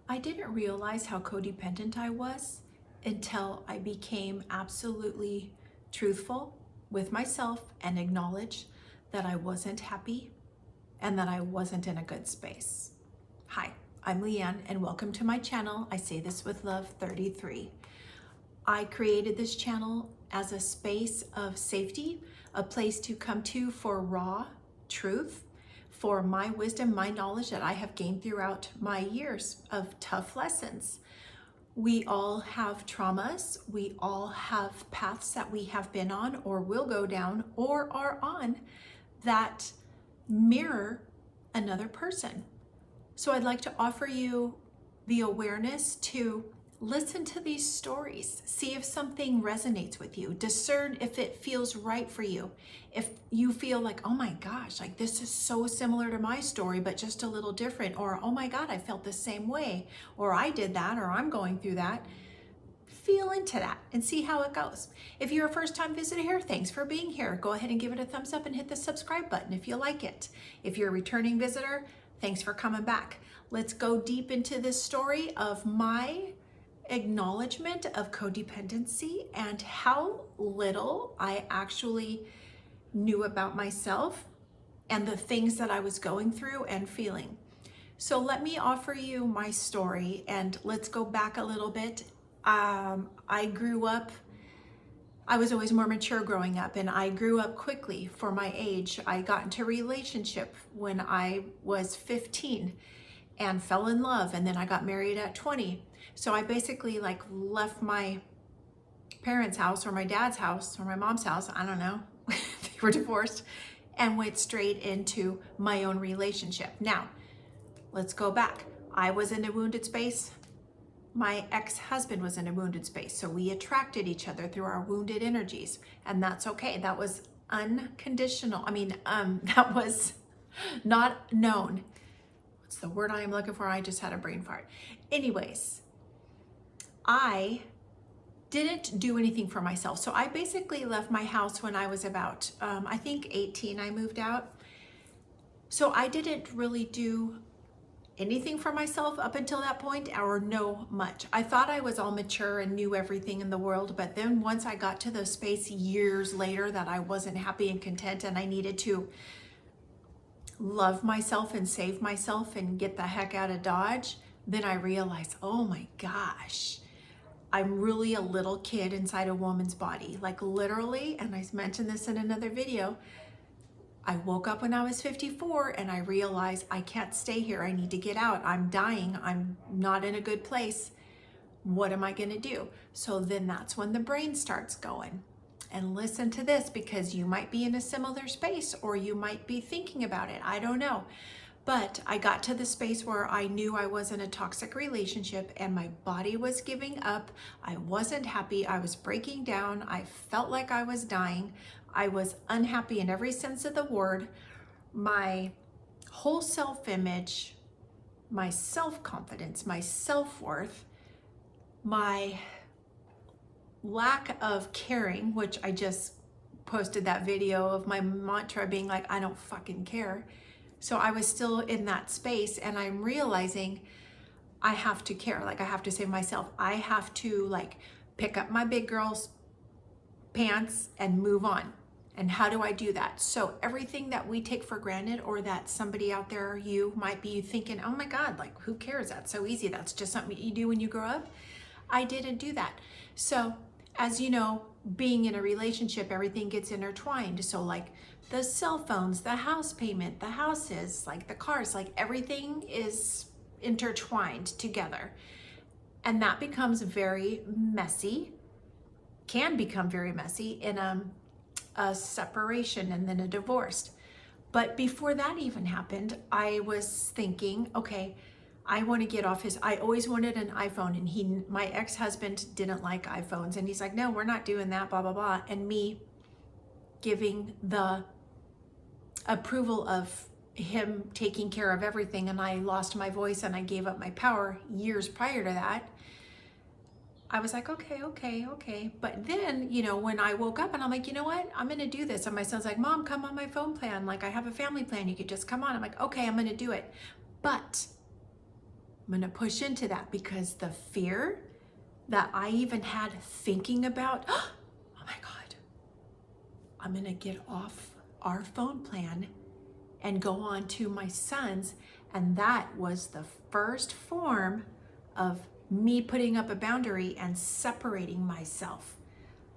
I didn't realize how codependent I was until I became absolutely truthful with myself and acknowledged that I wasn't happy and that I wasn't in a good space. Hi, I'm Leanne and welcome to my channel. I say this with love 33. I created this channel as a space of safety, a place to come to for raw truth, for my wisdom, my knowledge that I have gained throughout my years of tough lessons. We all have traumas. We all have paths that we have been on or will go down or are on that mirror another person. So I'd like to offer you the awareness to listen to these stories, see if something resonates with you, discern if it feels right for you. If you feel like, oh my gosh, like this is so similar to my story, but just a little different, or oh my God, I felt the same way, or I did that, or I'm going through that. Feel into that and see how it goes. If you're a first-time visitor here, thanks for being here. Go ahead and give it a thumbs up and hit the subscribe button if you like it. If you're a returning visitor, thanks for coming back. Let's go deep into this story of my acknowledgement of codependency and how little I actually knew about myself and the things that I was going through and feeling. So let me offer you my story and let's go back a little bit. I grew up, I was always more mature growing up, and I grew up quickly for my age. I got into a relationship when I was 15 and fell in love, and then I got married at 20. So I basically like left my parents' house or my dad's house or my mom's house, I don't know, they were divorced, and went straight into my own relationship. Now, let's go back. I was in a wounded space. My ex-husband was in a wounded space. So we attracted each other through our wounded energies, and that's okay. That was unconditional. That was not known. What's the word I am looking for? I just had a brain fart. Anyways, I didn't do anything for myself. So I basically left my house when I was about, I think 18, I moved out. So I didn't really do anything for myself up until that point, or know much. I thought I was all mature and knew everything in the world, but then once I got to the space years later that I wasn't happy and content and I needed to love myself and save myself and get the heck out of Dodge, then I realized, oh my gosh, I'm really a little kid inside a woman's body, like literally, and I mentioned this in another video. I woke up when I was 54 and I realized I can't stay here. I need to get out. I'm dying. I'm not in a good place. What am I going to do? So then that's when the brain starts going. And listen to this, because you might be in a similar space or you might be thinking about it. I don't know. But I got to the space where I knew I was in a toxic relationship and my body was giving up. I wasn't happy. I was breaking down. I felt like I was dying. I was unhappy in every sense of the word. My whole self-image, my self-confidence, my self-worth, my lack of caring, which I just posted that video of my mantra being like, I don't fucking care. So I was still in that space, and I'm realizing I have to care. Like I have to save myself. I have to like pick up my big girl's pants and move on. And how do I do that? So everything that we take for granted, or that somebody out there, you might be thinking, oh my God, like who cares? That's so easy. That's just something you do when you grow up. I didn't do that. So as you know, being in a relationship, everything gets intertwined. So like the cell phones, the house payment, the houses, like the cars, like everything is intertwined together. And that becomes very messy, can become very messy in a separation and then a divorce. But before that even happened, I was thinking, okay, I want to get off his, I always wanted an iPhone, and my ex-husband didn't like iPhones, and he's like, no, we're not doing that, blah, blah, blah. And me giving the approval of him taking care of everything, and I lost my voice and I gave up my power years prior to that. I was like, okay. But then, when I woke up and I'm like, you know what? I'm going to do this. And my son's like, Mom, come on my phone plan. Like I have a family plan. You could just come on. I'm like, okay, I'm going to do it. But I'm going to push into that because the fear that I even had thinking about, oh my God, I'm going to get off our phone plan and go on to my son's. And that was the first form of me putting up a boundary and separating myself.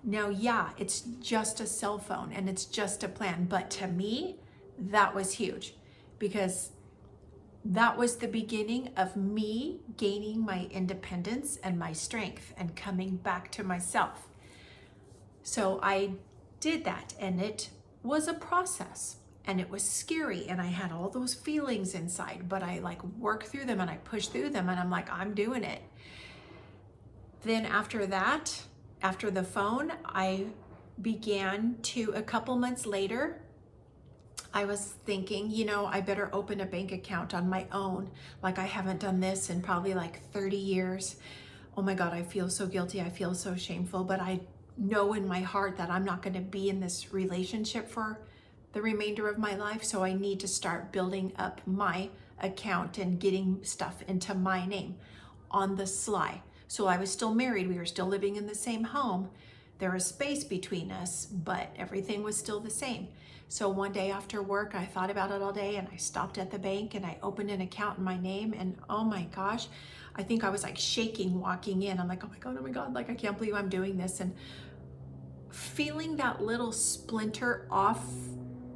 Now, yeah, it's just a cell phone and it's just a plan. But to me, that was huge because that was the beginning of me gaining my independence and my strength and coming back to myself. So I did that, and it was a process, and it was scary, and I had all those feelings inside, but I like worked through them and I pushed through them, and I'm like, I'm doing it. Then after that, after the phone, I began to, a couple months later, I was thinking, I better open a bank account on my own. Like I haven't done this in probably like 30 years. Oh my God, I feel so guilty. I feel so shameful, but I know in my heart that I'm not going to be in this relationship for the remainder of my life. So I need to start building up my account and getting stuff into my name on the sly. So I was still married. We were still living in the same home. There was space between us, but everything was still the same. So one day after work, I thought about it all day and I stopped at the bank and I opened an account in my name, and oh my gosh, I think I was like shaking walking in. I'm like, oh my God, like I can't believe I'm doing this. And feeling that little splinter off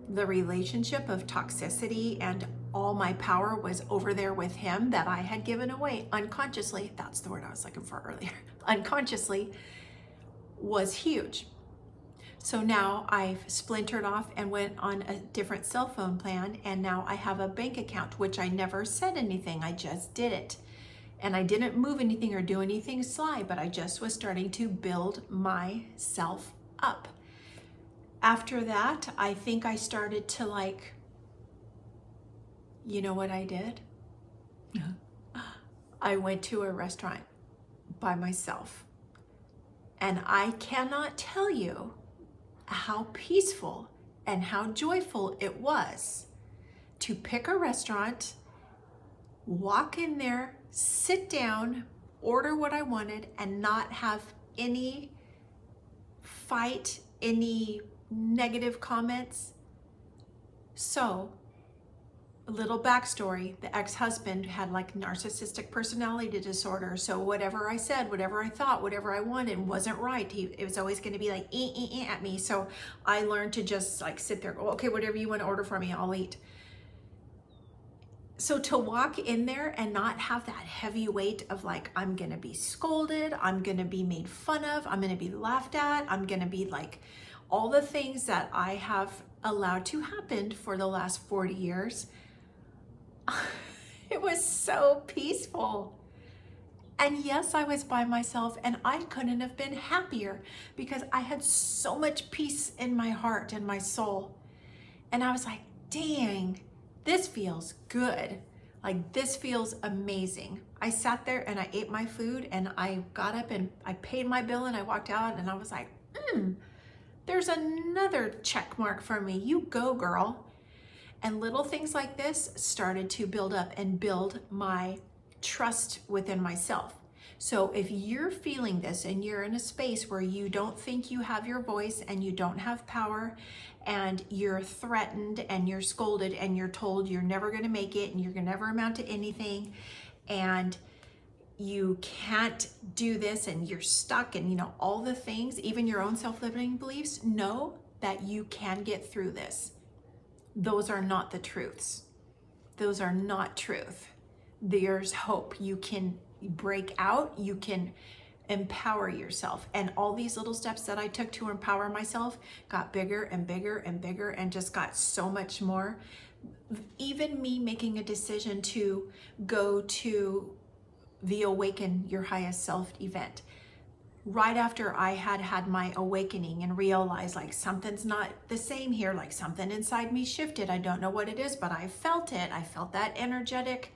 the relationship of toxicity, and all my power was over there with him that I had given away unconsciously. That's the word I was looking for earlier. Unconsciously was huge. So now I've splintered off and went on a different cell phone plan, and now I have a bank account, which I never said anything. I just did it. And I didn't move anything or do anything sly, but I just was starting to build myself up. After that, I think I started to like, you know what I did? I went to a restaurant by myself. And I cannot tell you how peaceful and how joyful it was to pick a restaurant, walk in there, sit down, order what I wanted, and not have any fight, any negative comments. So, a little backstory, the ex-husband had like narcissistic personality disorder. So whatever I said, whatever I thought, whatever I wanted wasn't right. It was always going to be like at me. So I learned to just like sit there, go, okay, whatever you want to order for me, I'll eat. So to walk in there and not have that heavy weight of like, I'm going to be scolded, I'm going to be made fun of, I'm going to be laughed at, I'm going to be like all the things that I have allowed to happen for the last 40 years. It was so peaceful. And yes, I was by myself, and I couldn't have been happier because I had so much peace in my heart and my soul. And I was like, dang, this feels good. Like, this feels amazing. I sat there and I ate my food, and I got up and I paid my bill and I walked out, and I was like, there's another check mark for me. You go, girl. And little things like this started to build up and build my trust within myself. So if you're feeling this and you're in a space where you don't think you have your voice and you don't have power, and you're threatened and you're scolded and you're told you're never going to make it and you're going to never amount to anything, and you can't do this and you're stuck, and all the things, even your own self-limiting beliefs, know that you can get through this. Those are not the truths. Those are not truth. There's hope. You can break out. You can empower yourself. And all these little steps that I took to empower myself got bigger and bigger and bigger, and just got so much more. Even me making a decision to go to the Awaken Your Highest Self event. Right after I had my awakening and realized like something's not the same here, like something inside me shifted. I don't know what it is, but I felt it. I felt that energetic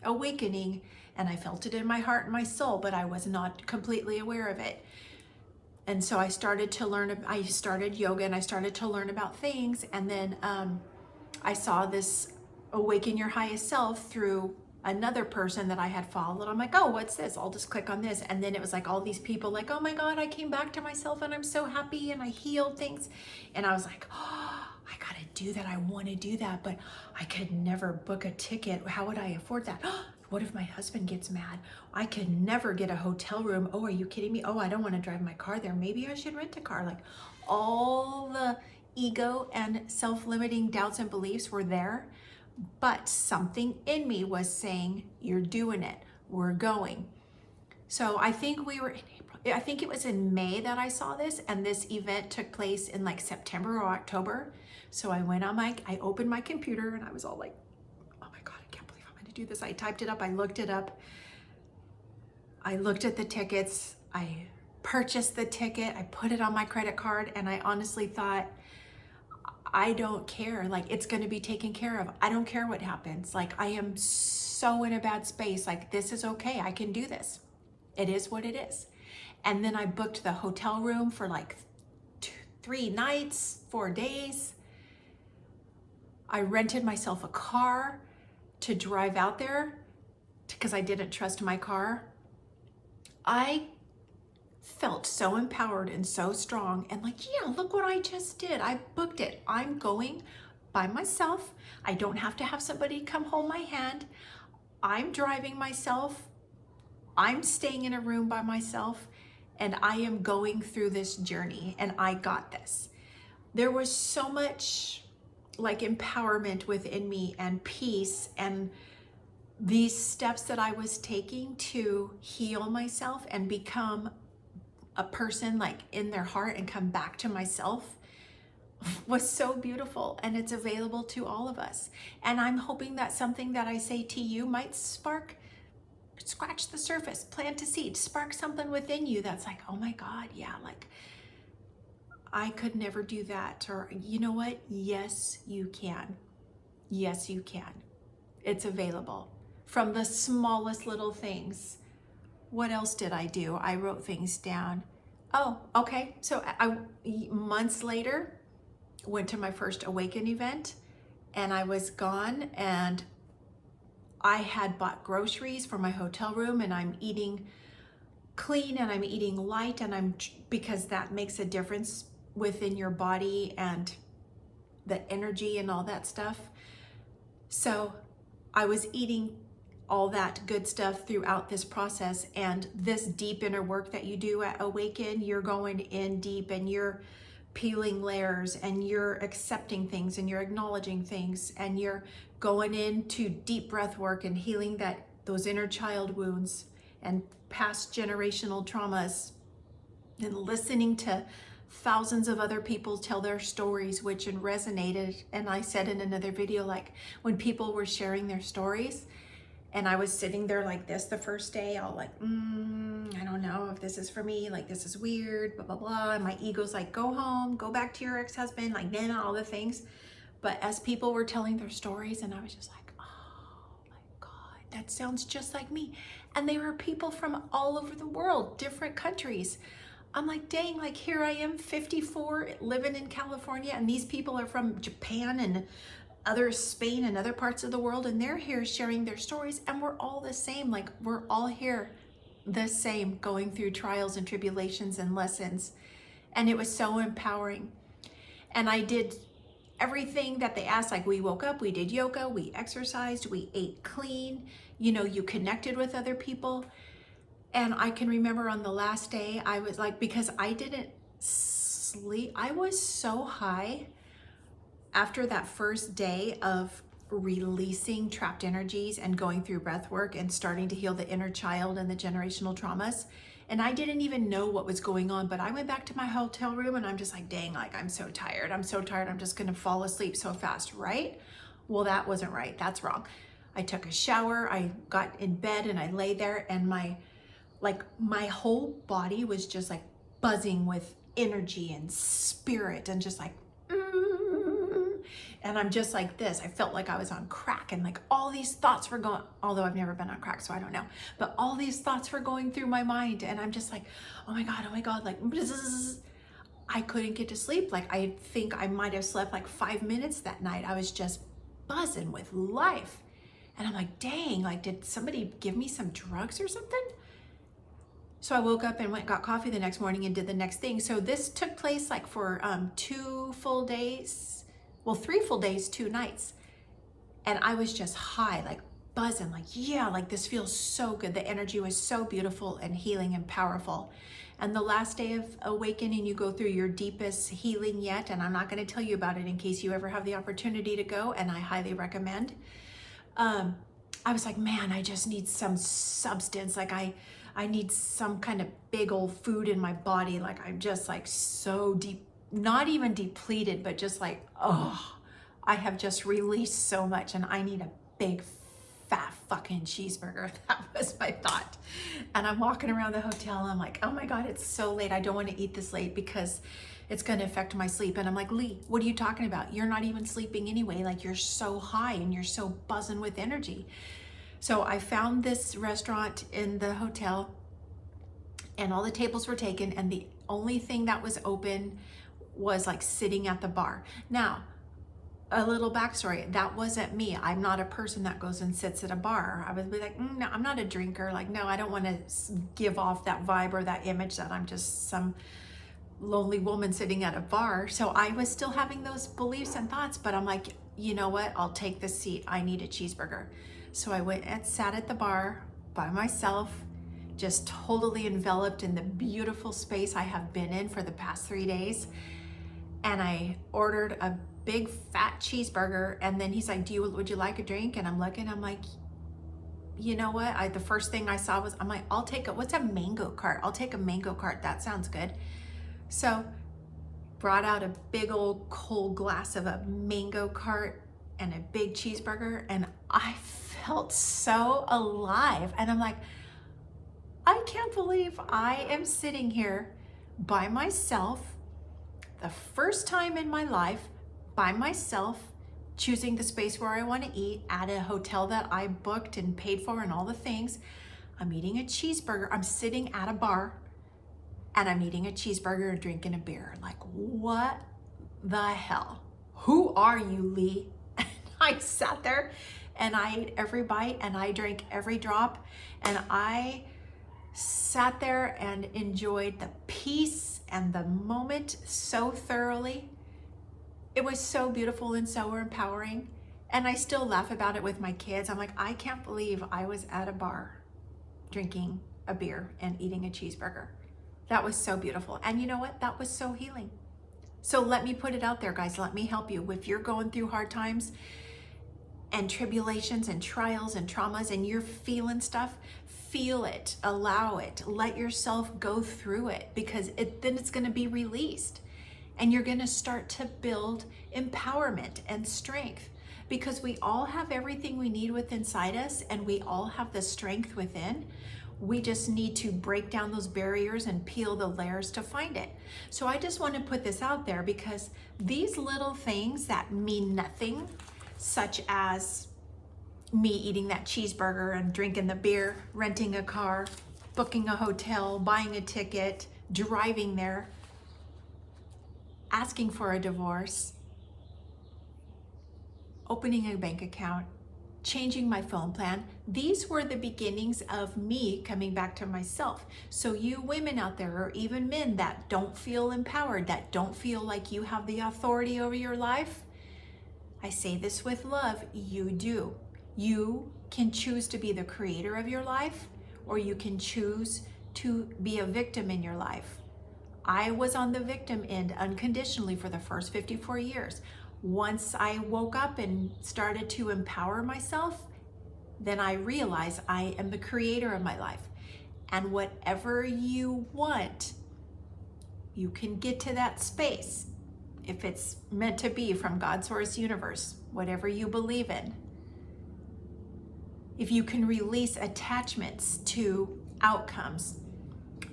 awakening, and I felt it in my heart and my soul, but I was not completely aware of it. And so I started to learn, I started yoga and I started to learn about things. And then I saw this Awaken Your Highest Self through another person that I had followed. I'm like, oh, what's this? I'll just click on this. And then it was like all these people like, oh my God, I came back to myself and I'm so happy and I healed things. And I was like, oh, I gotta do that. I wanna do that, but I could never book a ticket. How would I afford that? What if my husband gets mad? I could never get a hotel room. Oh, are you kidding me? Oh, I don't wanna drive my car there. Maybe I should rent a car. Like all the ego and self-limiting doubts and beliefs were there. But something in me was saying, you're doing it, we're going. So I think we were in April. I think it was in May that I saw this, and this event took place in like September or October. So I went on I opened my computer and I was all like, oh my God, I can't believe I'm gonna do this. I typed it up, I looked it up. I looked at the tickets, I purchased the ticket, I put it on my credit card, and I honestly thought, I don't care, like it's gonna be taken care of. I don't care what happens. Like I am so in a bad space, like this is okay, I can do this. It is what it is. And then I booked the hotel room for like 3 nights, 4 days. I rented myself a car to drive out there because I didn't trust my car. I felt so empowered and so strong and like, yeah, look what I just did. I booked it. I'm going by myself. I don't have to have somebody come hold my hand. I'm driving myself. I'm staying in a room by myself and I am going through this journey and I got this. There was so much like empowerment within me and peace and these steps that I was taking to heal myself and become a person like in their heart and come back to myself was so beautiful, and it's available to all of us. And I'm hoping that something that I say to you might scratch the surface, plant a seed, spark something within you that's like, oh my God, yeah, like I could never do that. Or you know what? Yes, you can. Yes, you can. It's available from the smallest little things. What else did I do? I wrote things down. Oh, okay. So I months later went to my first Awaken event and I was gone and I had bought groceries for my hotel room and I'm eating clean and I'm eating light and because that makes a difference within your body and the energy and all that stuff. So I was eating all that good stuff throughout this process, and this deep inner work that you do at Awaken, you're going in deep and you're peeling layers and you're accepting things and you're acknowledging things and you're going into deep breath work and healing those inner child wounds and past generational traumas and listening to thousands of other people tell their stories, which resonated. And I said in another video, like when people were sharing their stories, and I was sitting there like this the first day, all like, I don't know if this is for me, like this is weird, blah, blah, blah. And my ego's like, go home, go back to your ex-husband, like then all the things. But as people were telling their stories, and I was just like, oh my God, that sounds just like me. And they were people from all over the world, different countries. I'm like, dang, like here I am, 54, living in California, and these people are from Japan and Spain and other parts of the world, and they're here sharing their stories, and we're all the same. Like we're all here the same, going through trials and tribulations and lessons. And it was so empowering. And I did everything that they asked. Like we woke up, we did yoga, we exercised, we ate clean, you connected with other people. And I can remember on the last day, I was like, because I didn't sleep, I was so high after that first day of releasing trapped energies and going through breath work and starting to heal the inner child and the generational traumas. And I didn't even know what was going on, but I went back to my hotel room and I'm just like, dang, like I'm so tired. I'm so tired. I'm just gonna fall asleep so fast, right? Well, that wasn't right. That's wrong. I took a shower, I got in bed and I lay there and my whole body was just like buzzing with energy and spirit and just like, and I'm just like this. I felt like I was on crack and like all these thoughts were going, although I've never been on crack, so I don't know, but all these thoughts were going through my mind and I'm just like, oh my God, like I couldn't get to sleep. Like I think I might have slept like 5 minutes that night. I was just buzzing with life. And I'm like, dang, like, did somebody give me some drugs or something? So I woke up and went and got coffee the next morning and did the next thing. So this took place like for 2 full days, well, 3 full days, 2 nights. And I was just high, like buzzing, like, yeah, like this feels so good. The energy was so beautiful and healing and powerful. And the last day of awakening, you go through your deepest healing yet. And I'm not going to tell you about it in case you ever have the opportunity to go. And I highly recommend. I was like, man, I just need some substance. Like I need some kind of big old food in my body. Like I'm just like so deep, not even depleted, but just like, oh, I have just released so much and I need a big fat fucking cheeseburger. That was my thought. And I'm walking around the hotel and I'm like, oh my God, it's so late. I don't want to eat this late because it's going to affect my sleep. And I'm like, Lee, what are you talking about? You're not even sleeping anyway. Like you're so high and you're so buzzing with energy. So I found this restaurant in the hotel and all the tables were taken and the only thing that was open was like sitting at the bar. Now, a little backstory, that wasn't me. I'm not a person that goes and sits at a bar. I would be like, no, I'm not a drinker. Like, no, I don't want to give off that vibe or that image that I'm just some lonely woman sitting at a bar. So I was still having those beliefs and thoughts, but I'm like, you know what? I'll take the seat. I need a cheeseburger. So I went and sat at the bar by myself, just totally enveloped in the beautiful space I have been in for the past 3 days. And I ordered a big fat cheeseburger. And then he's like, would you like a drink? And I'm looking, I'm like, you know what? The first thing I saw was, I'm like, what's a mango cart? I'll take a mango cart. That sounds good. So brought out a big old cold glass of a mango cart and a big cheeseburger. And I felt so alive. And I'm like, I can't believe I am sitting here by myself, the first time in my life, by myself, choosing the space where I want to eat at a hotel that I booked and paid for and all the things. I'm eating a cheeseburger. I'm sitting at a bar and I'm eating a cheeseburger and drinking a beer. Like, what the hell? Who are you, Lee? And I sat there and I ate every bite and I drank every drop and I sat there and enjoyed the peace and the moment so thoroughly. It was so beautiful and so empowering. And I still laugh about it with my kids. I'm like, I can't believe I was at a bar drinking a beer and eating a cheeseburger. That was so beautiful. And you know what? That was so healing. So let me put it out there, guys. Let me help you. If you're going through hard times and tribulations and trials and traumas and you're feeling stuff, feel it, allow it, let yourself go through it because then it's going to be released. And you're going to start to build empowerment and strength because we all have everything we need within inside us and we all have the strength within. We just need to break down those barriers and peel the layers to find it. So I just want to put this out there because these little things that mean nothing, such as me eating that cheeseburger and drinking the beer, renting a car, booking a hotel, buying a ticket, driving there, asking for a divorce, opening a bank account, changing my phone plan. These were the beginnings of me coming back to myself. So you women out there, or even men that don't feel empowered, that don't feel like you have the authority over your life, I say this with love, you do. You can choose to be the creator of your life, or you can choose to be a victim in your life. I was on the victim end unconditionally for the first 54 years. Once I woke up and started to empower myself, then I realized I am the creator of my life. And whatever you want, you can get to that space. If it's meant to be from God's source universe, whatever you believe in. If you can release attachments to outcomes,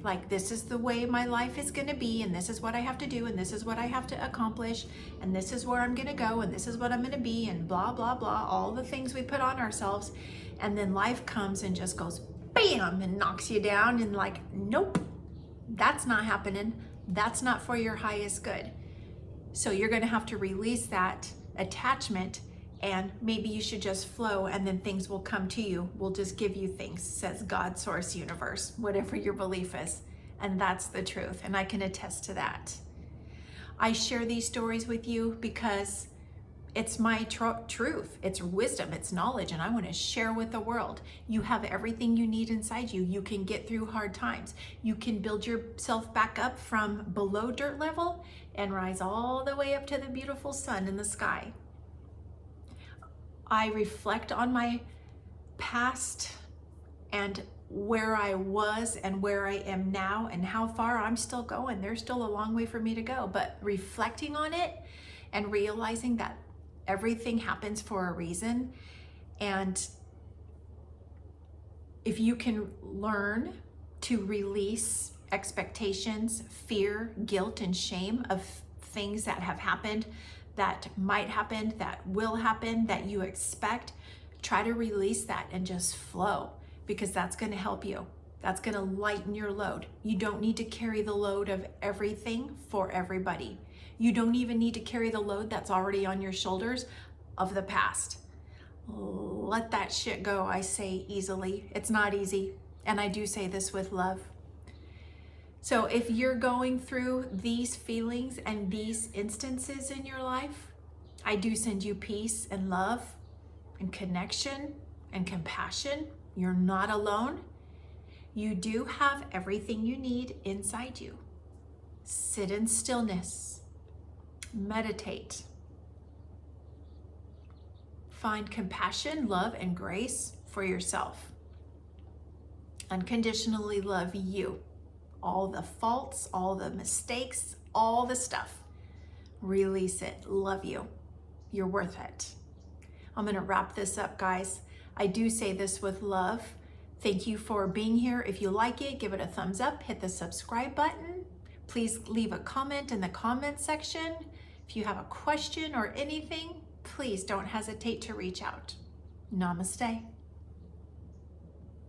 like this is the way my life is going to be, and this is what I have to do, and this is what I have to accomplish, and this is where I'm going to go, and this is what I'm going to be, and blah, blah, blah, all the things we put on ourselves. And then life comes and just goes bam and knocks you down and like, nope, that's not happening. That's not for your highest good. So you're going to have to release that attachment and maybe you should just flow and then things will come to you. We'll just give you things, says God, source, universe, whatever your belief is. And that's the truth. And I can attest to that. I share these stories with you because it's my truth, it's wisdom, it's knowledge, and I want to share with the world. You have everything you need inside you. You can get through hard times. You can build yourself back up from below dirt level and rise all the way up to the beautiful sun in the sky. I reflect on my past and where I was and where I am now and how far I'm still going. There's still a long way for me to go, but reflecting on it and realizing that everything happens for a reason. And if you can learn to release expectations, fear, guilt, and shame of things that have happened, that might happen, that will happen, that you expect, try to release that and just flow, because that's going to help you. That's going to lighten your load. You don't need to carry the load of everything for everybody. You don't even need to carry the load that's already on your shoulders of the past. Let that shit go, I say easily. It's not easy. And I do say this with love. So if you're going through these feelings and these instances in your life, I do send you peace and love and connection and compassion. You're not alone. You do have everything you need inside you. Sit in stillness. Meditate. Find compassion, love, and grace for yourself. Unconditionally love you. All the faults, all the mistakes, all the stuff. Release it. Love you. You're worth it. I'm going to wrap this up, guys. I do say this with love. Thank you for being here. If you like it, give it a thumbs up. Hit the subscribe button. Please leave a comment in the comment section. If you have a question or anything, please don't hesitate to reach out. Namaste.